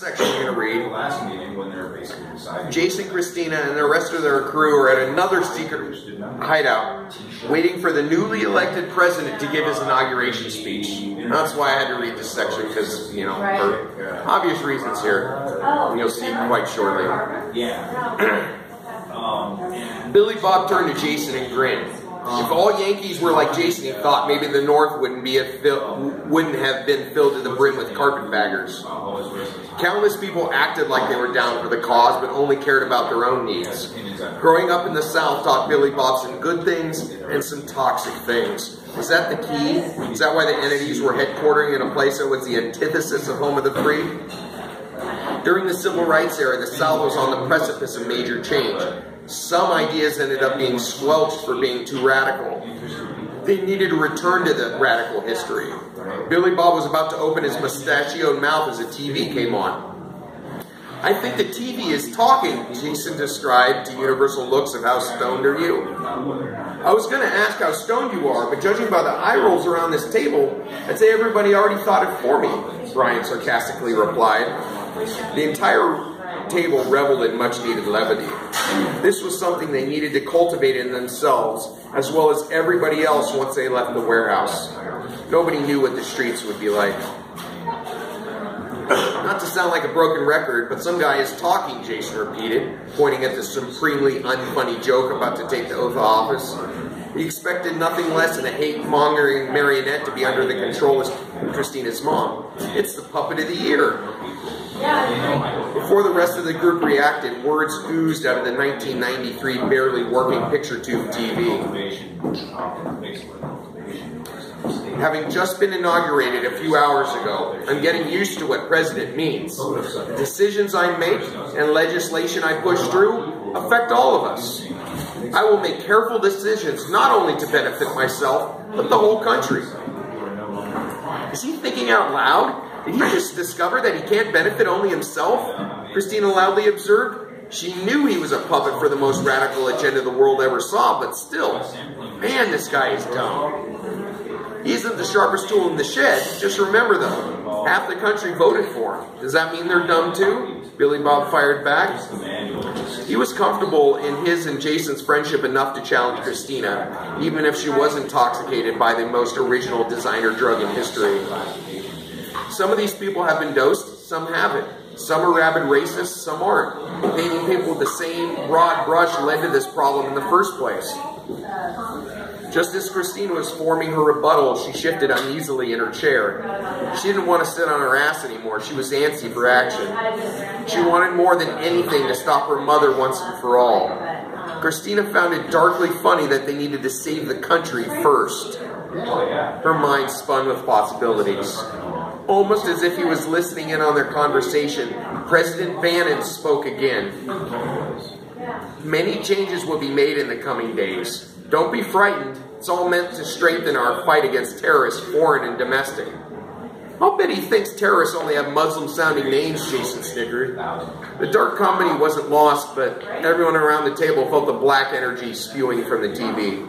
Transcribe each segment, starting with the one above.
section I'm going to read. Last meeting when they're basically deciding. Jason, Christina, and the rest of their crew are at another secret hideout, waiting for the newly elected president to give his inauguration speech. And that's why I had to read this section, because, you know, for obvious reasons here. You'll see quite shortly. Yeah. Billy Bob turned to Jason and grinned. If all Yankees were like Jason, he thought maybe the North wouldn't have been filled to the brim with carpetbaggers. Countless people acted like they were down for the cause, but only cared about their own needs. Growing up in the South taught Billy Bob some good things and some toxic things. Was that the key? Is that why the entities were headquartering in a place that was the antithesis of home of the free? During the Civil Rights era, the South was on the precipice of major change. Some ideas ended up being squelched for being too radical. They needed to return to the radical history. Billy Bob was about to open his mustachioed mouth as the TV came on. I think the TV is talking, Jason described to universal looks of how stoned are you. I was going to ask how stoned you are, but judging by the eye rolls around this table, I'd say everybody already thought it for me, Brian sarcastically replied. The entire table reveled in much-needed levity. This was something they needed to cultivate in themselves, as well as everybody else once they left the warehouse. Nobody knew what the streets would be like. Not to sound like a broken record, but some guy is talking, Jason repeated, pointing at the supremely unfunny joke about to take the oath of office. He expected nothing less than a hate-mongering marionette to be under the control of Christina's mom. It's the puppet of the year. Before the rest of the group reacted, words oozed out of the 1993 barely working picture tube TV. Having just been inaugurated a few hours ago, I'm getting used to what president means. The decisions I make and legislation I push through affect all of us. I will make careful decisions not only to benefit myself, but the whole country. Is he thinking out loud? Did he just discover that he can't benefit only himself? Christina loudly observed. She knew he was a puppet for the most radical agenda the world ever saw, but still, man, this guy is dumb. He isn't the sharpest tool in the shed. Just remember, though, half the country voted for him. Does that mean they're dumb, too? Billy Bob fired back. He was comfortable in his and Jason's friendship enough to challenge Christina, even if she was intoxicated by the most original designer drug in history. Some of these people have been dosed, some haven't. Some are rabid racists, some aren't. Painting people with the same broad brush led to this problem in the first place. Just as Christina was forming her rebuttal, she shifted uneasily in her chair. She didn't want to sit on her ass anymore. She was antsy for action. She wanted more than anything to stop her mother once and for all. Christina found it darkly funny that they needed to save the country first. Her mind spun with possibilities. Almost as if he was listening in on their conversation, President Bannon spoke again. Many changes will be made in the coming days. Don't be frightened. It's all meant to strengthen our fight against terrorists, foreign and domestic. I'll bet he thinks terrorists only have Muslim-sounding names, Jason snickered. The dark comedy wasn't lost, but everyone around the table felt the black energy spewing from the TV.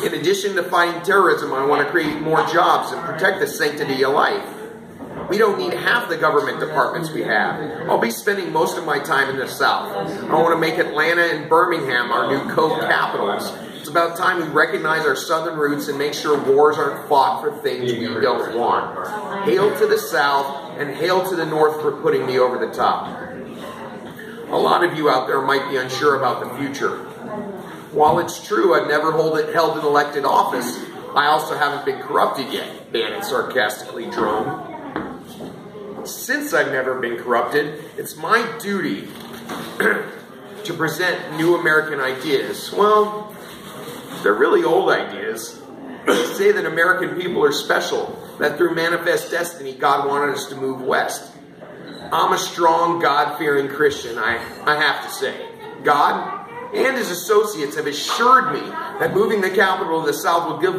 In addition to fighting terrorism, I want to create more jobs and protect the sanctity of life. We don't need half the government departments we have. I'll be spending most of my time in the South. I want to make Atlanta and Birmingham our new co-capitals. It's about time we recognize our Southern roots and make sure wars aren't fought for things we don't want. Hail to the South and hail to the North for putting me over the top. A lot of you out there might be unsure about the future. While it's true I've never held an elected office, I also haven't been corrupted yet, Bannon sarcastically droned. Since I've never been corrupted, it's my duty to present new American ideas. Well, they're really old ideas. They say that American people are special, that through manifest destiny, God wanted us to move west. I'm a strong, God-fearing Christian, I have to say. God and his associates have assured me that moving the capital to the South will give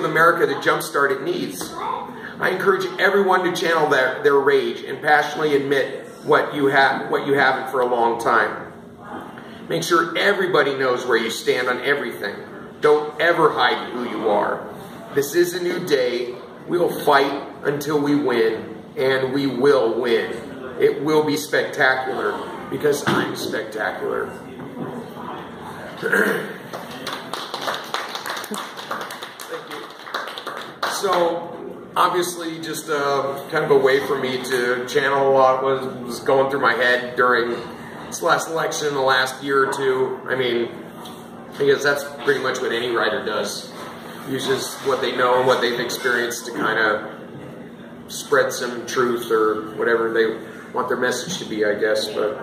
America the jumpstart it needs. I encourage everyone to channel their rage and passionately admit what you haven't for a long time. Make sure everybody knows where you stand on everything. Don't ever hide who you are. This is a new day. We'll fight until we win. and we will win. It will be spectacular because I'm spectacular. Thank you. So, obviously, just kind of a way for me to channel a lot was going through my head during this last election, the last year or two. I mean, I guess that's pretty much what any writer does. Uses what they know and what they've experienced to kind of spread some truth or whatever they want their message to be, I guess. But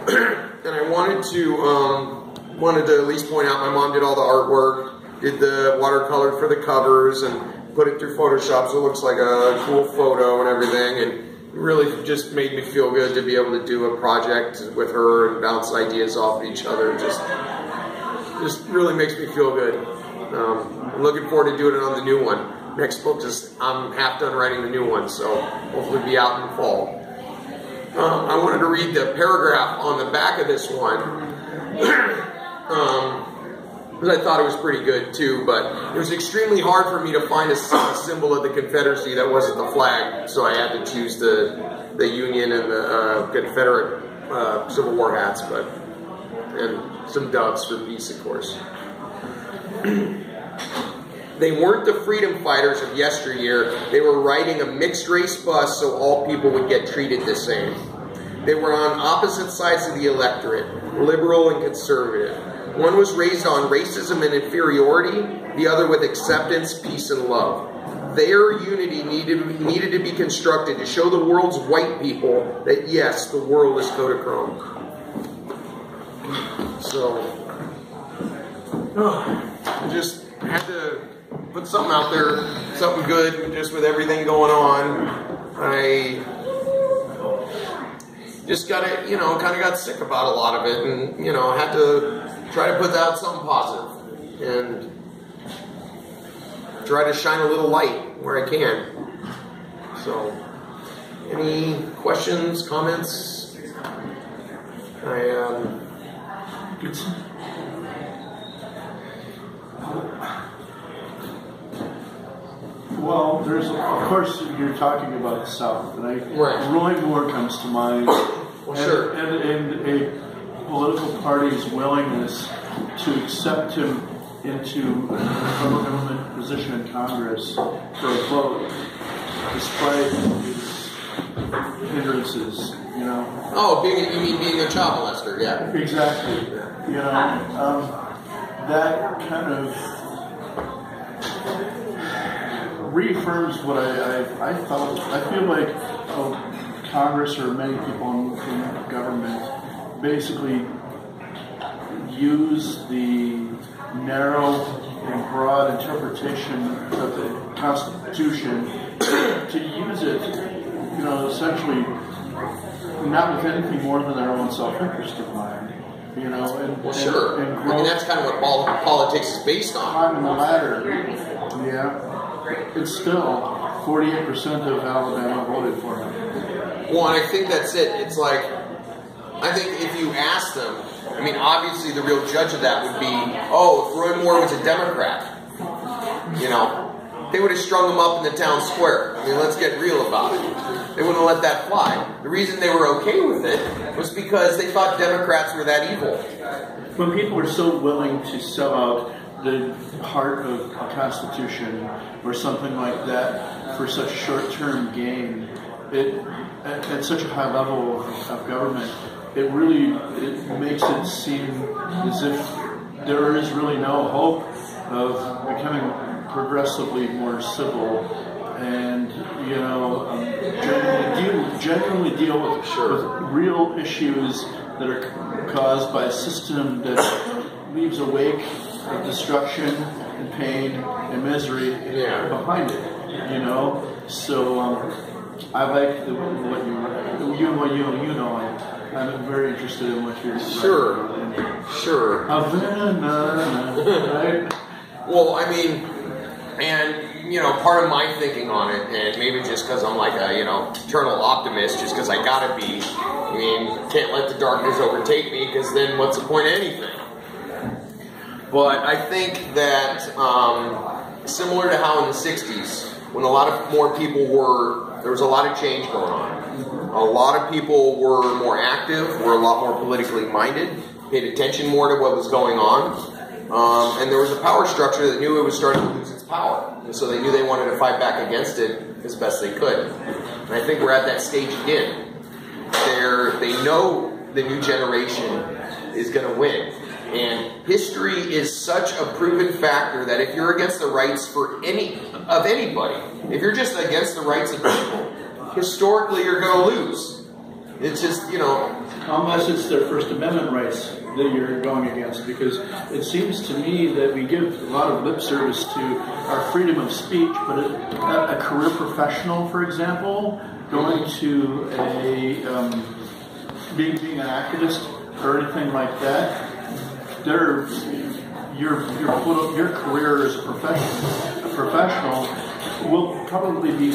and I wanted to at least point out my mom did all the artwork, did the watercolor for the covers, and put it through Photoshop so it looks like a cool photo and everything. And it really just made me feel good to be able to do a project with her and bounce ideas off each other. Just really makes me feel good. I'm looking forward to doing it on the new one. Next book, I'm half done writing the new one, so hopefully be out in the fall. I wanted to read the paragraph on the back of this one. Because I thought it was pretty good too, but it was extremely hard for me to find a symbol of the Confederacy that wasn't the flag, so I had to choose the Union and the Confederate Civil War hats, and some doves for peace, of course. They weren't the freedom fighters of yesteryear. They were riding a mixed-race bus so all people would get treated the same. They were on opposite sides of the electorate, liberal and conservative. One was raised on racism and inferiority, the other with acceptance, peace, and love. Their unity needed to be constructed to show the world's white people that, yes, the world is Kodachrome. So, I just had to put something out there, something good, just with everything going on. I just kind of got sick about a lot of it, and, had to try to put out something positive, and try to shine a little light where I can. So, any questions, comments? Well, of course, you're talking about the South, and Roy Moore comes to mind, well, sure. and a political party's willingness to accept him into a federal government position in Congress for a vote, despite his hindrances, Oh, you mean being a child molester, yeah. Exactly. That kind of reaffirms what I felt. I feel like Congress or many people in government basically use the narrow and broad interpretation of the Constitution to use it, essentially not with anything more than their own self-interest in mind. Well, sure. I mean, that's kind of what politics is based on. Climbing the ladder, yeah. It's still 48% of Alabama voted for him. Well, and I think that's it. It's like, I think if you ask them, I mean, obviously the real judge of that would be, if Roy Moore was a Democrat, they would have strung him up in the town square. I mean, let's get real about it. They wouldn't have let that fly. The reason they were okay with it was because they thought Democrats were that evil. When people are so willing to sell out the heart of a Constitution or something like that for such short-term gain, at such a high level of government, it makes it seem as if there is really no hope of becoming progressively more civil and genuinely deal with real issues that are caused by a system that leaves a wake of destruction and pain and misery behind it. So I like I'm very interested in what you're saying. Sure. Right? Well, I mean, and part of my thinking on it, and maybe just because I'm like a eternal optimist, just because I gotta be. I mean, can't let the darkness overtake me, because then what's the point of anything? But I think that similar to how in the '60s, when a lot of more people were there was a lot of change going on. A lot of people were more active, were a lot more politically minded, paid attention more to what was going on. And there was a power structure that knew it was starting to lose its power. And so they knew they wanted to fight back against it as best they could. And I think we're at that stage again. They know the new generation is going to win. And history is such a proven factor that if you're against the rights of anybody, if you're just against the rights of people, historically you're going to lose. It's just, unless it's their First Amendment rights that you're going against, because it seems to me that we give a lot of lip service to our freedom of speech, but a career professional, for example, going to being an activist or anything like that, your career as a professional will probably be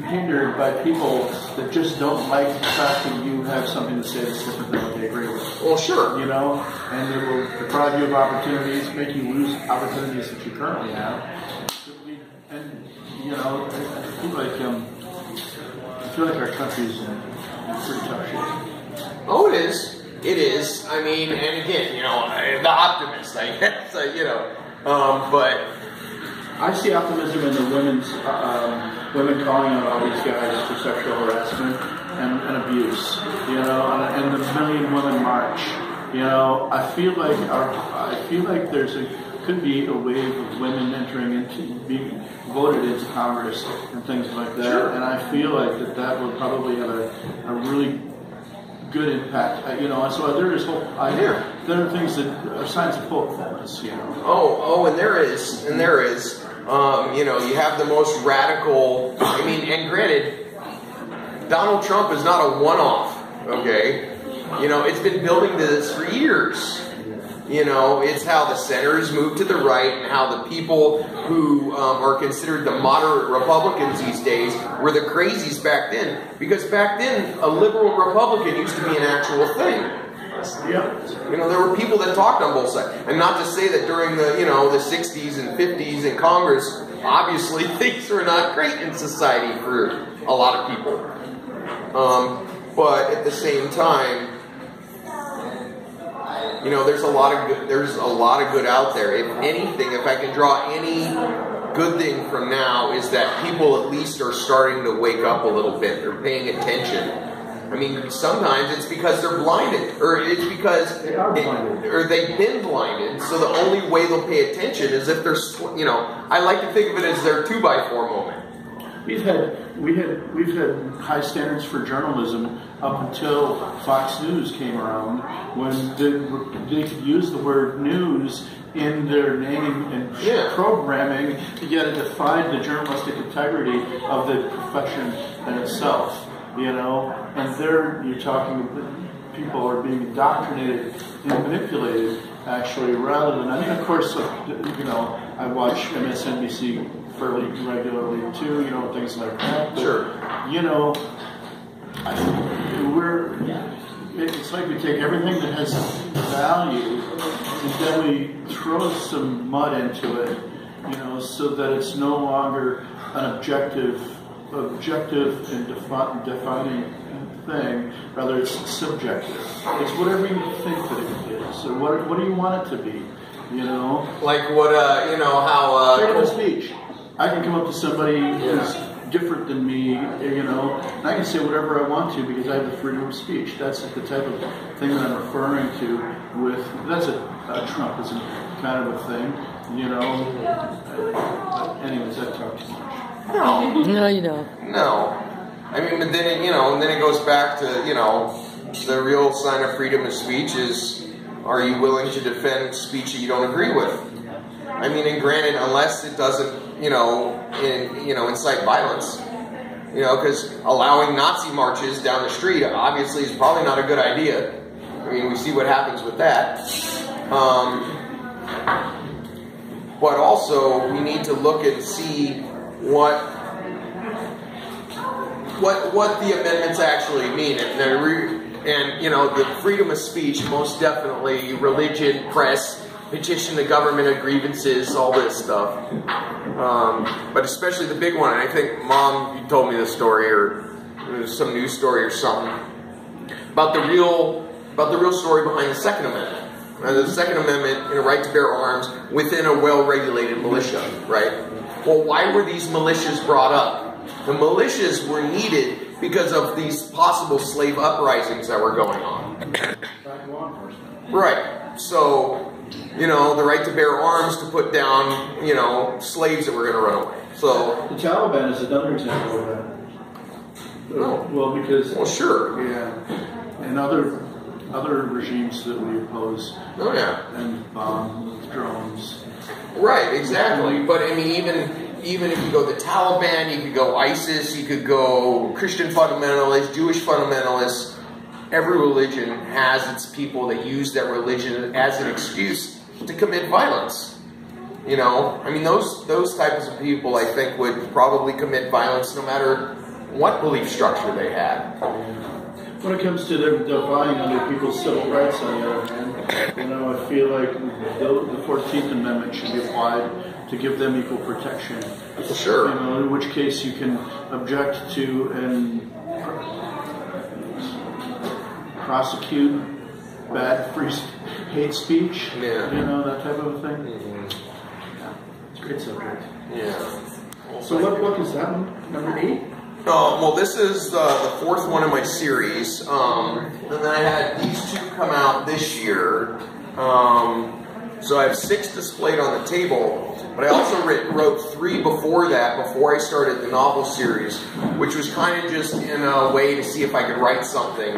hindered by people that just don't like the fact that you have something to say that's different than what they agree with. Well, sure. And it will deprive you of opportunities, make you lose opportunities that you currently have. And, I feel like our country's in pretty tough shape. Oh, it is. It is. I mean, and again, the optimist, I guess, but I see optimism in the women calling out all these guys for sexual harassment and abuse, and the Million Women March. I feel like could be a wave of women entering into being voted into Congress and things like that. Sure. And I feel like that would probably have a really good impact. And so there is hope. There are things that are signs of hopefulness. Oh, and there is. You have the most radical. And granted, Donald Trump is not a one-off. Okay, it's been building to this for years. It's how the senators moved to the right and how the people who are considered the moderate Republicans these days were the crazies back then. Because back then, a liberal Republican used to be an actual thing. Yeah. There were people that talked on both sides. And not to say that during the, the 60s and 50s in Congress, obviously things were not great in society for a lot of people. But at the same time, there's a lot of good out there. If anything, if I can draw any good thing from now, is that people at least are starting to wake up a little bit. They're paying attention. Sometimes it's because they're blinded, or it's because or they've been blinded. So the only way they'll pay attention is if they're, I like to think of it as their 2x4 moment. We've had high standards for journalism up until Fox News came around, when they could use the word news in their name and programming, yet it defied the journalistic integrity of the profession in itself. And there you're talking, people are being indoctrinated and manipulated, actually, rather than, of course, I watch MSNBC fairly regularly too, things like that. But, sure. It's like we take everything that has value and then we throw some mud into it, so that it's no longer an objective and defining thing. Rather, it's subjective. It's whatever you think that it is. So what do you want it to be? Like what, how... freedom of speech. I can come up to somebody who's different than me, and I can say whatever I want to because I have the freedom of speech. That's the type of thing that I'm referring to that's a Trumpism kind of a thing, Anyways, I talk too much. No, you don't. No. But then it goes back to, the real sign of freedom of speech is, are you willing to defend speech that you don't agree with? And granted, unless it doesn't, incite violence, because allowing Nazi marches down the street obviously is probably not a good idea. We see what happens with that. But also, we need to look and see what the amendments actually mean. And the freedom of speech, most definitely religion, press, petition the government of grievances, all this stuff. But especially the big one, and I think, Mom, you told me this story, or it was some news story or something, about the real story behind the Second Amendment. The Second Amendment, you know, right to bear arms within a well-regulated militia, right? Well, why were these militias brought up? The militias were needed because of these possible slave uprisings that were going on. Right. So, you know, the right to bear arms to put down, you know, slaves that were going to run away. So the Taliban is another example of that. No. Well, because sure. Yeah, and other regimes that we oppose. Oh yeah. And bomb with drones. Right. Exactly. But I mean, even if you go the Taliban, you could go ISIS, you could go Christian fundamentalists, Jewish fundamentalists. Every religion has its people that use that religion as an excuse to commit violence. You know, I mean, those types of people, I think, would probably commit violence no matter what belief structure they had. When it comes to them defying other people's civil rights, on the other hand, you know, I feel like the 14th Amendment should be applied to give them equal protection. Sure. You know, in which case you can object to and prosecute bad hate speech. Yeah. You know, that type of a thing. Mm-hmm. Yeah. It's a great subject. Yeah. So what book is that one? Number 8? Well, this is the 4th one in my series, and then I had these 2 come out this year. So I have 6 displayed on the table, but I also wrote 3 before that, before I started the novel series, which was kind of just in a way to see if I could write something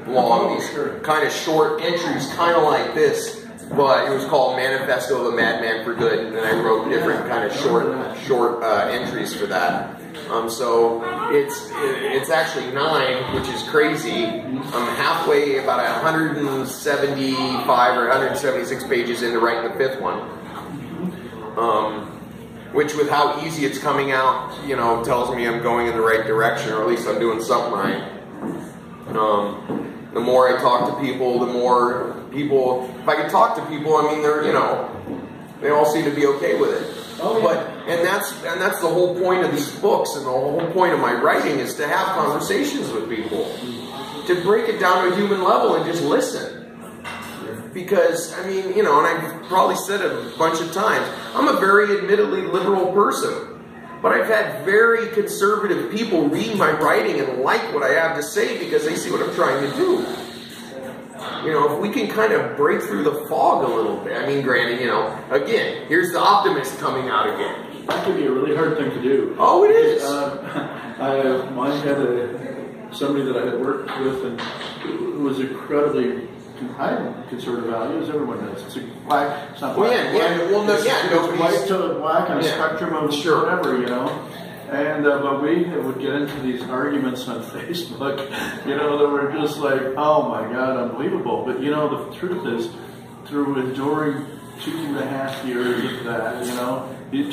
long. These kind of short entries, kind of like this, but it was called Manifesto of a Madman for Good, and then I wrote different kind of short entries for that. So it's actually 9, which is crazy. I'm halfway, about 175 or 176 pages into writing the 5th one. Which, with how easy it's coming out, you know, tells me I'm going in the right direction, or at least I'm doing something right. The more I talk to people, the more people, if I can talk to people, I mean, they're, you know, they all seem to be okay with it. Oh, yeah. But and that's the whole point of these books, and the whole point of my writing is to have conversations with people, to break it down to a human level and just listen. Because I mean, you know, and I've probably said it a bunch of times, I'm a very admittedly liberal person, but I've had very conservative people read my writing and like what I have to say because they see what I'm trying to do. You know, if we can kind of break through the fog a little bit. I mean, granted, you know, again, here's the optimist coming out again. That could be a really hard thing to do. Oh, it is. Mine had somebody that I had worked with and who was incredibly high conservative values. Everyone does. It's black. It's not black. It's white to black on a spectrum of sure. whatever, you know. And but we would get into these arguments on Facebook, you know, that were just like, oh my God, unbelievable. But you know, the truth is, through enduring 2.5 years of that, you know, he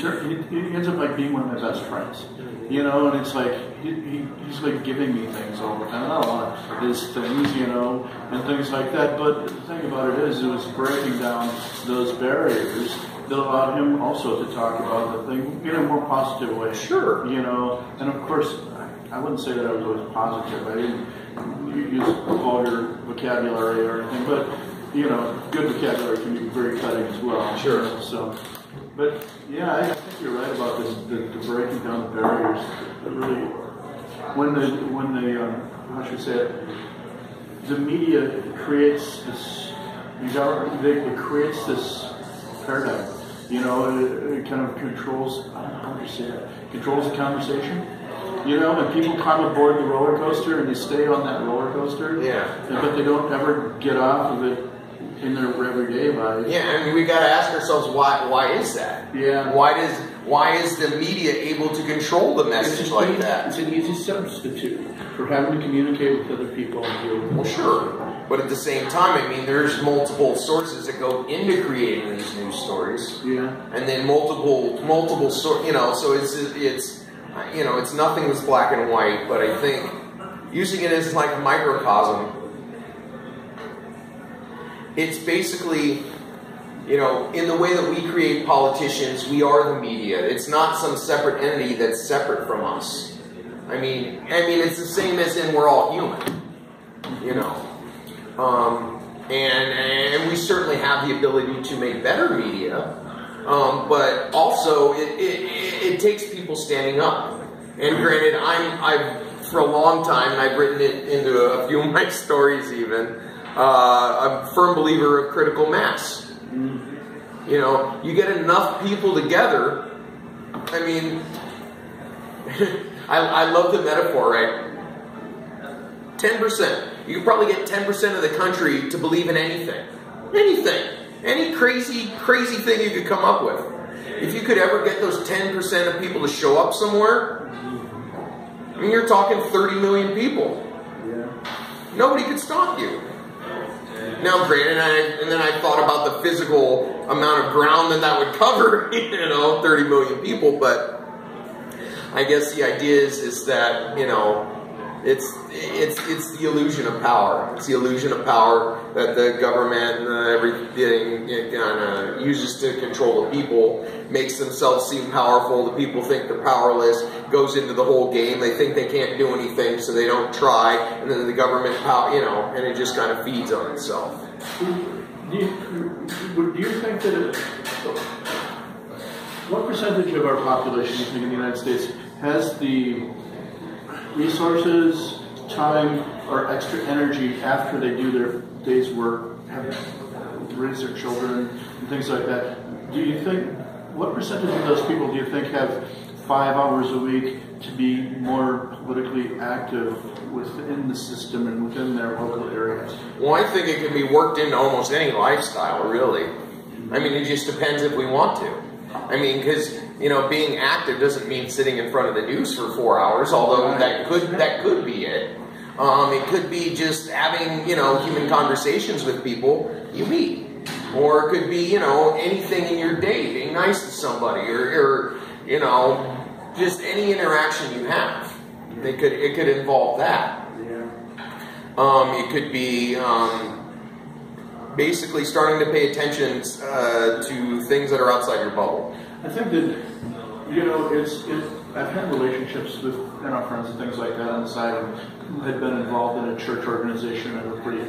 ends up like being one of my best friends. You know, and it's like he's like giving me things all the time. I don't want his things, you know, and things like that. But the thing about it is, it was breaking down those barriers that allowed him also to talk about the thing in a more positive way. Sure. You know, and of course, I wouldn't say that I was always positive. I didn't use vulgar vocabulary or anything, but, you know, good vocabulary can be very cutting as well. Sure. You know, so, but, yeah, I think you're right about this, the breaking down the barriers. It really, when the how should I say it, the media creates this, it creates this paradigm. You know, it kind of controls, I don't know how to say it, controls the conversation. You know, and people come aboard the roller coaster and they stay on that roller coaster. Yeah. But they don't ever get off of it in their everyday life. Yeah, I mean, we got to ask ourselves why is that? Yeah. Why is the media able to control the message like that? It's an easy substitute for having to communicate with other people. Well, sure. But at the same time, I mean, there's multiple sources that go into creating these news stories. Yeah. And then multiple you know, so it's you know, it's nothing that's black and white, but I think using it as like a microcosm, it's basically in the way that we create politicians, we are the media. It's not some separate entity that's separate from us. I mean, it's the same as in we're all human, and we certainly have the ability to make better media, but also it takes people standing up. And granted, I've for a long time, and I've written it into a few of my stories even, I'm a firm believer of critical mass. You get enough people together. I mean, I love the metaphor, right? 10%. You can probably get 10% of the country to believe in anything. Anything. Any crazy thing you could come up with. If you could ever get those 10% of people to show up somewhere, I mean, you're talking 30 million people. Nobody could stop you. Now, granted, and then I thought about the physical amount of ground that would cover, 30 million people, but I guess the idea is that, it's the illusion of power. It's the illusion of power that the government and everything uses to control the people, makes themselves seem powerful. The people think they're powerless, goes into the whole game. They think they can't do anything, so they don't try, and then the government, and it just kind of feeds on itself. Do you think that what percentage of our population, you think, in the United States has the resources, time, or extra energy after they do their day's work, have raised their children, and things like that? Do you think, what percentage of those people do you think have 5 hours a week to be more politically active within the system and within their local areas? Well, I think it can be worked into almost any lifestyle, really. I mean, it just depends if we want to. I mean, because, being active doesn't mean sitting in front of the news for 4 hours, although that could be it. It could be just having, human conversations with people you meet. Or it could be, anything in your day, being nice to somebody, or just any interaction you have. It could involve that. It could be basically starting to pay attention to things that are outside your bubble. I think that, I've had relationships with friends and things like that on the side, and had been involved in a church organization at a pretty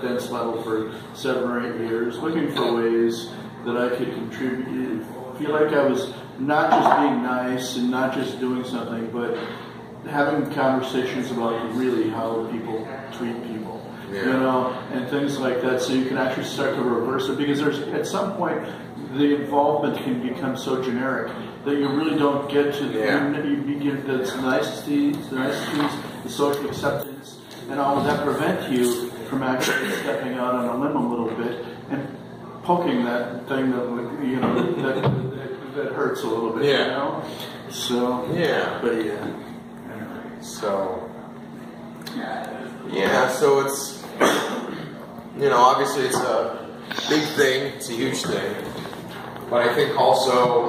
dense level for 7 or 8 years, looking for ways that I could contribute. Feel like I was not just being nice and not just doing something, but having conversations about really how people treat people. And things like that, so you can actually start to reverse it, because at some point the involvement can become so generic that you really don't get to you begin the niceties, the social acceptance, and all of that prevent you from actually stepping out on a limb a little bit and poking that thing that that hurts a little bit. So So it's obviously it's a big thing, it's a huge thing, but I think also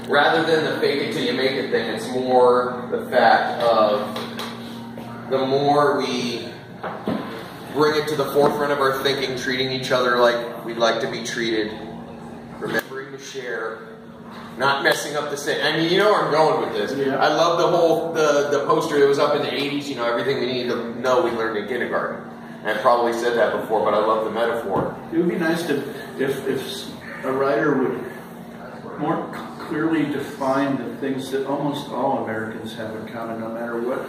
rather than the fake it till you make it thing, it's more the fact of the more we bring it to the forefront of our thinking, treating each other like we'd like to be treated, remembering to share, not messing up the same. I mean, you know where I'm going with this. I love the whole the poster that was up in the 80s. Everything we need to know we learned in kindergarten. And I probably said that before, but I love the metaphor. It would be nice if a writer would more clearly define the things that almost all Americans have in common, no matter what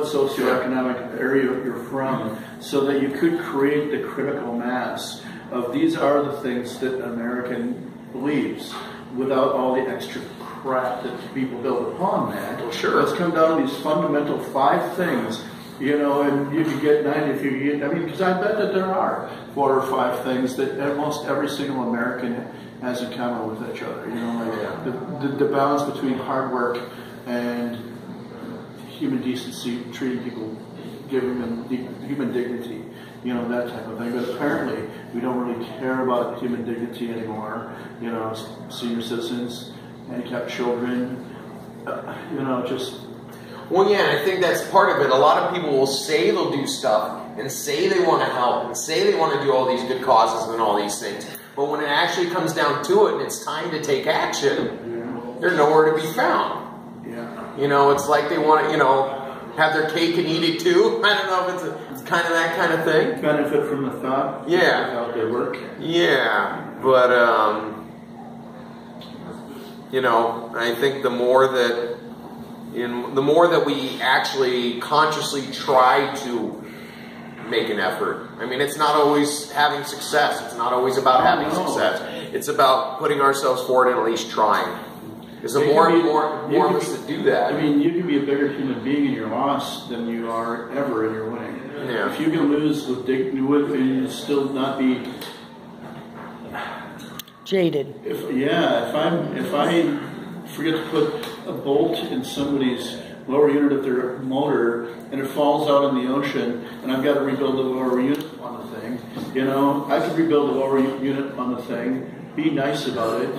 socioeconomic area you're from, so that you could create the critical mass of these are the things that American believes, without all the extra crap that people build upon that. Well, sure. Let's come down to these fundamental 5 things, and you can get 9 if you get, because I bet that there are 4 or 5 things that almost every single American has in common with each other. The balance between hard work and human decency, treating people, giving them human dignity, that type of thing. But apparently, we don't really care about human dignity anymore. Senior citizens, handicapped children, just Well, yeah, and I think that's part of it. A lot of people will say they'll do stuff and say they want to help and say they want to do all these good causes and all these things. But when it actually comes down to it and it's time to take action, they're nowhere to be found. Yeah. You know, it's like they want to, you know, have their cake and eat it too. I don't know if it's kind of that kind of thing. Benefit from the thought. Yeah. How they work. Yeah, but you know, I think the more that we actually consciously try to make an effort. I mean, it's not always having success. It's not always about having success. It's about putting ourselves forward and at least trying. Because the more of us that do that. I mean, you can be a bigger human being in your loss than you are ever in your winning. Yeah. If you can lose with dignity and still not be Jaded. If I forget to put a bolt in somebody's lower unit of their motor and it falls out in the ocean and I've got to rebuild the lower unit on the thing, you know, I could rebuild the lower unit on the thing, be nice about it,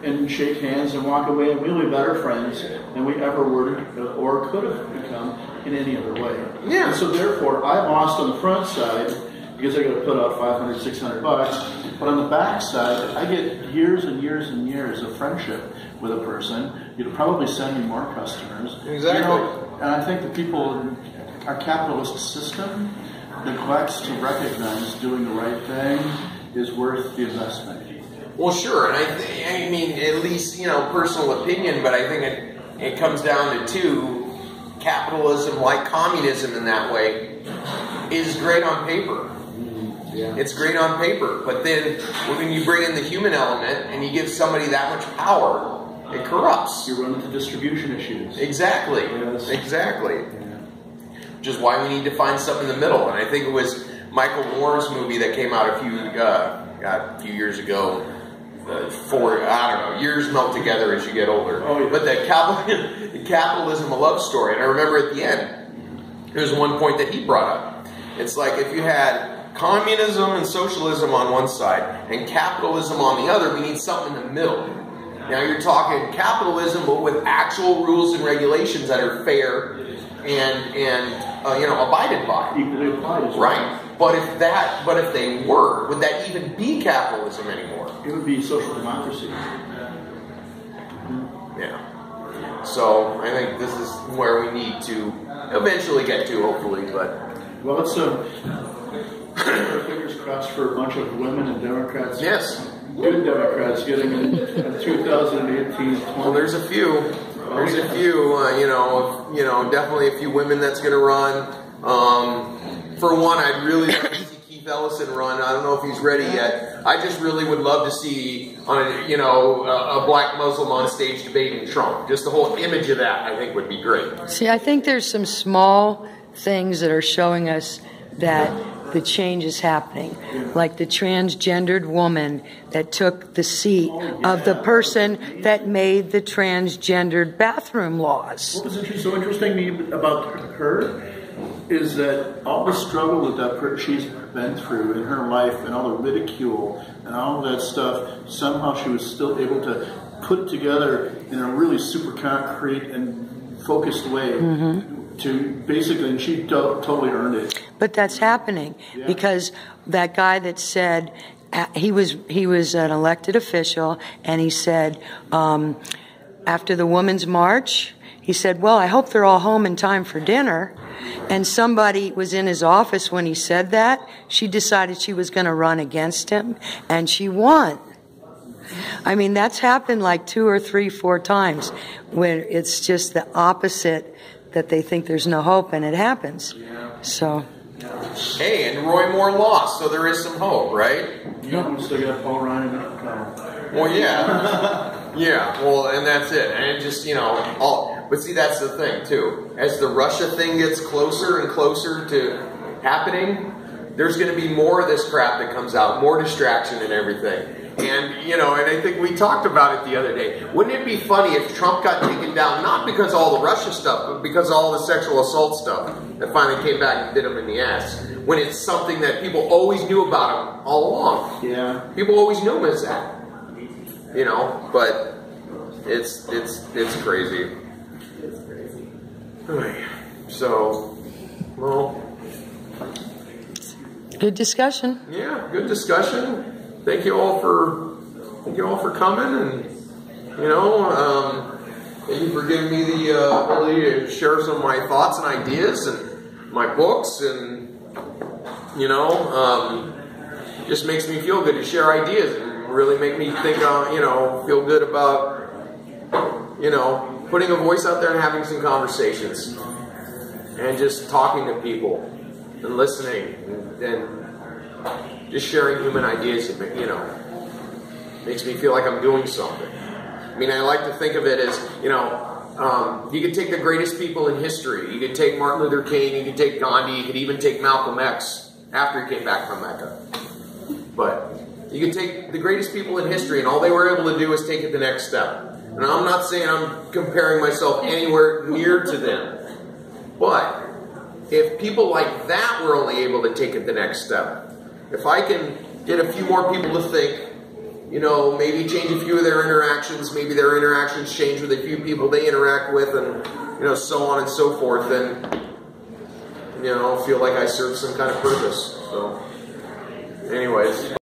and shake hands and walk away, and we'll be better friends than we ever were or could have become in any other way. Yeah. And so therefore, I lost on the front side because I got to put out $500, $600, but on the back side, I get years and years and years of friendship with a person. You'll probably send me more customers. Exactly. You know, and I think the people in our capitalist system neglects to recognize doing the right thing is worth the investment. Well, sure, and I mean, at least, you know, personal opinion, but I think it comes down to two. Capitalism, like communism in that way, is great on paper. Yeah. It's great on paper, but then when you bring in the human element and you give somebody that much power, it corrupts. You run into distribution issues. Exactly. Yes. Exactly. Yeah. Which is why we need to find something in the middle. And I think it was Michael Moore's movie that came out a few years ago. Years melt together as you get older. Oh, yeah. But the capitalism, a love story. And I remember at the end, there was one point that he brought up. It's like if you had communism and socialism on one side and capitalism on the other, we need something in the middle. Now you're talking capitalism, but with actual rules and regulations that are fair and abided by. Equally applied as well. Right. But if they were, would that even be capitalism anymore? It would be social democracy. Yeah. So I think this is where we need to eventually get to, hopefully. But well, let's our fingers crossed for a bunch of women and Democrats. yes. Good Democrats getting in 2018. Well, there's a few. There's a few. Definitely a few women that's going to run. For one, I'd really like to see Keith Ellison run. I don't know if he's ready yet. I just really would love to see a black Muslim on stage debating Trump. Just the whole image of that, I think, would be great. See, I think there's some small things that are showing us that the change is happening. Like the transgendered woman that took the seat of the person that made the transgendered bathroom laws. What was so interesting to me about her is that all the struggle that she's been through in her life and all the ridicule and all that stuff, somehow she was still able to put it together in a really super concrete and focused way to basically, and she totally earned it. But that's happening because that guy that said, he was an elected official, and he said, after the Women's March, he said, well, I hope they're all home in time for dinner. And somebody was in his office when he said that. She decided she was going to run against him, and she won. I mean, that's happened like 2 or 3, 4 times when it's just the opposite, that they think there's no hope, and it happens. So. Hey, and Roy Moore lost, so there is some hope, right? Yeah, we still got Paul Ryan and Well, yeah. Yeah, well, and that's it. And it just, but see, that's the thing, too. As the Russia thing gets closer and closer to happening, there's going to be more of this crap that comes out, more distraction and everything. And, and I think we talked about it the other day. Wouldn't it be funny if Trump got taken down, not because of all the Russia stuff, but because of all the sexual assault stuff that finally came back and bit him in the ass, when it's something that people always knew about him all along. Yeah. People always knew him as that. But it's crazy. So, well, Good discussion. yeah, good discussion. Thank you all for coming, and thank you for giving me the ability to share some of my thoughts and ideas and my books, and just makes me feel good to share ideas and really make me think, feel good about, putting a voice out there and having some conversations and just talking to people and listening and just sharing human ideas. Makes me feel like I'm doing something. I mean, I like to think of it as, you could take the greatest people in history. You could take Martin Luther King, you could take Gandhi, you could even take Malcolm X after he came back from Mecca. But you could take the greatest people in history, and all they were able to do is take it the next step. And I'm not saying I'm comparing myself anywhere near to them. But if people like that were only able to take it the next step, if I can get a few more people to think, maybe change a few of their interactions, maybe their interactions change with a few people they interact with, and, so on and so forth, then, feel like I serve some kind of purpose. So, anyways.